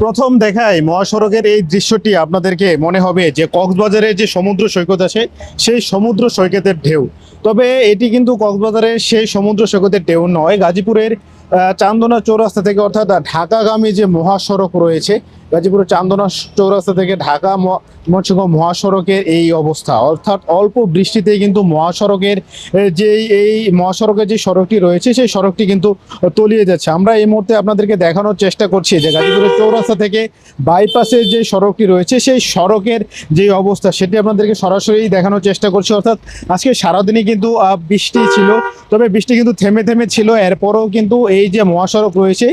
প্রথম দেখায় মহাসড়কের এই দৃশ্যটি আপনাদেরকে মনে হবে যে কক্সবাজারের যে সমুদ্র সৈকত আছে সেই সমুদ্র সৈকতের ঢেউ। তবে এটি কিন্তু কক্সবাজারের সেই সমুদ্র সৈকতের ঢেউ নয়, গাজীপুরের চান্দনা চৌরাস্তা থেকে অর্থাৎ ঢাকাগামী যে মহাসড়ক রয়েছে, গাজীপুরের চান্দনা চৌরাস্তা থেকে ঢাকা ময়মনসিংহ মহাসড়কের এই অবস্থা। অর্থাৎ অল্প বৃষ্টিতেই কিন্তু মহাসড়কের মহাসড়কের যে সড়কটি রয়েছে সেই সড়কটি কিন্তু তলিয়ে যাচ্ছে। আমরা এই মুহূর্তে আপনাদেরকে দেখানোর চেষ্টা করছি যে গাজীপুরের চৌরাস্তা থেকে বাইপাসের যে সড়কটি রয়েছে সেই সড়কের যে অবস্থা সেটি আপনাদেরকে সরাসরি দেখানোর চেষ্টা করছি। অর্থাৎ আজকে সারাদিনই কিন্তু বৃষ্টি ছিল, তবে বৃষ্টি কিন্তু থেমে থেমে ছিল। এরপরও কিন্তু এই যে মহাসড়ক রয়েছে,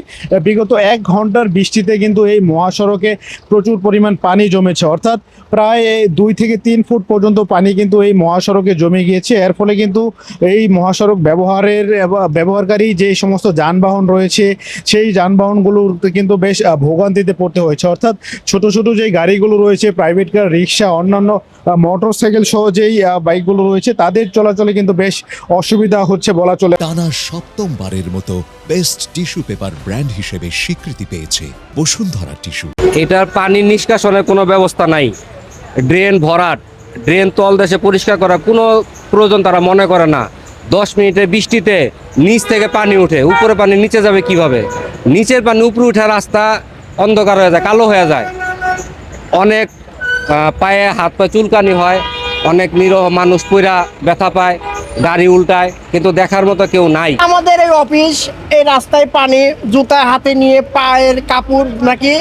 বিগত 1 ঘন্টার বৃষ্টিতে কিন্তু এই মহাসড়কে প্রচুর পরিমাণ পানি জমেছে। অর্থাৎ প্রায় 2 থেকে 3 ফুট পর্যন্ত পানি কিন্তু এই মহাসড়কে জমে গিয়েছে। এর ফলে কিন্তু এই মহাসড়ক ব্যবহারকারী যে সমস্ত যানবাহন রয়েছে সেই যানবাহনগুলোতে কিন্তু বেশ ভোগান্তিতে পড়তে হয়েছে। অর্থাৎ ছোট ছোট যে গাড়িগুলো রয়েছে, প্রাইভেট কার, রিক্সা, অন্যান্য মোটরসাইকেল সহ যেই বাইকগুলো রয়েছে তাদের চলাচলে কিন্তু বেশ অসুবিধা হচ্ছে বলা চলে। টানা সপ্তমবারের মতো বেস্ট টিস্যু পেপার ব্র্যান্ড হিসেবে স্বীকৃতি পেয়েছে বসুন্ধরা টিস্যু। এটার পানি নিষ্কাশনের কোনো ব্যবস্থা নাই, ড্রেন ভরাট, ড্রেন তলদেশে পরিষ্কার করার কোনো প্রয়োজন তারা মনে করে না। 10 মিনিটের বৃষ্টিতে নিচ থেকে পানি উঠে, উপরে পানি নিচে যাবে কিভাবে? নিচের পানি উপরে উঠে রাস্তা অন্ধকার হয়ে যায়, কালো হয়ে যায়। অনেক পায়ে হাত পায়ে চুলকানি হয়, অনেক নিরহ মানুষ পইরা ব্যথা পায়, গাড়ি উল্টায়, কিন্তু দেখার মতো কেউ নাই। আমাদের এই অফিস, এই রাস্তায় পানি, জুতা হাতে নিয়ে পায়ের কাপড় নাকি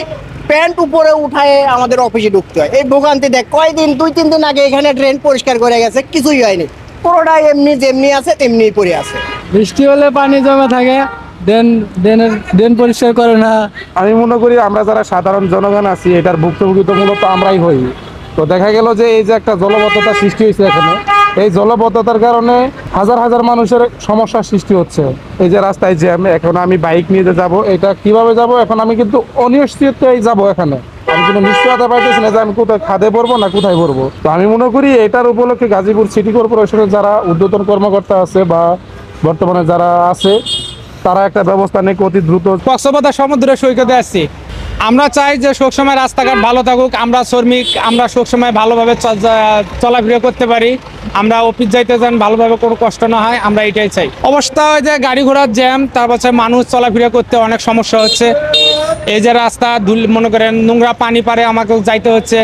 প্যান্ট উপরে উঠায় আমাদের অফিসে ঢুকতে হয়। এই ভোগান্তি দেখ, কয়দিন 2-3 দিন আগে এখানে ড্রেন পরিষ্কার করে গেছে, কিছুই হয়নি, পুরোটাই এমনি যেমনি আছে তেমনি পড়ে আছে। বৃষ্টি হলে পানি জমে থাকে, ড্রেন পরিষ্কার করে না। আমি মনে করি আমরা যারা সাধারণ জনগণ আছি এটার ভুক্তভোগী তো মূলত আমরাই হই। তো দেখা গেল যে এই যে একটা জলবদ্ধতা সৃষ্টি হয়েছে এখানে, এই জলবদ্ধতার কারণে হাজার হাজার মানুষের সমস্যার সৃষ্টি হচ্ছে। এই যে রাস্তায় জ্যাম, এখন আমি বাইক নিয়ে যে যাবো, এটা কিভাবে যাব? এখন আমি কিন্তু অনিশ্চিতই যাবো, এখানে আমি কিন্তু নিশ্চয়তা পাইতেছি না যে আমি কোথায় খাদে পড়বো না কোথায় পড়বো। তো আমি মনে করি এটার উপলক্ষে গাজীপুর সিটি কর্পোরেশনের যারা ঊর্ধ্বতন কর্মকর্তা আছে বা বর্তমানে যারা আছে তারা একটা ব্যবস্থা নিয়ে অতি দ্রুত। কক্সবাজার সমুদ্র সৈকতে আসছি, আমরা চাই যে সবসময় রাস্তাঘাট ভালো থাকুক, আমরা শ্রমিক, আমরা সবসময় ভালোভাবে চলাফেরা করতে পারি, আমরা অফিস যাইতে যান ভালোভাবে, কোনো কষ্ট না হয়, আমরা এটাই চাই। অবস্থা হয় যে গাড়ি ঘোড়ার জ্যাম, তারপর মানুষ চলাফেরা করতে অনেক সমস্যা হচ্ছে। এই যে রাস্তা মনে করেন নোংরা পানি পারে আমাকেও যাইতে হচ্ছে।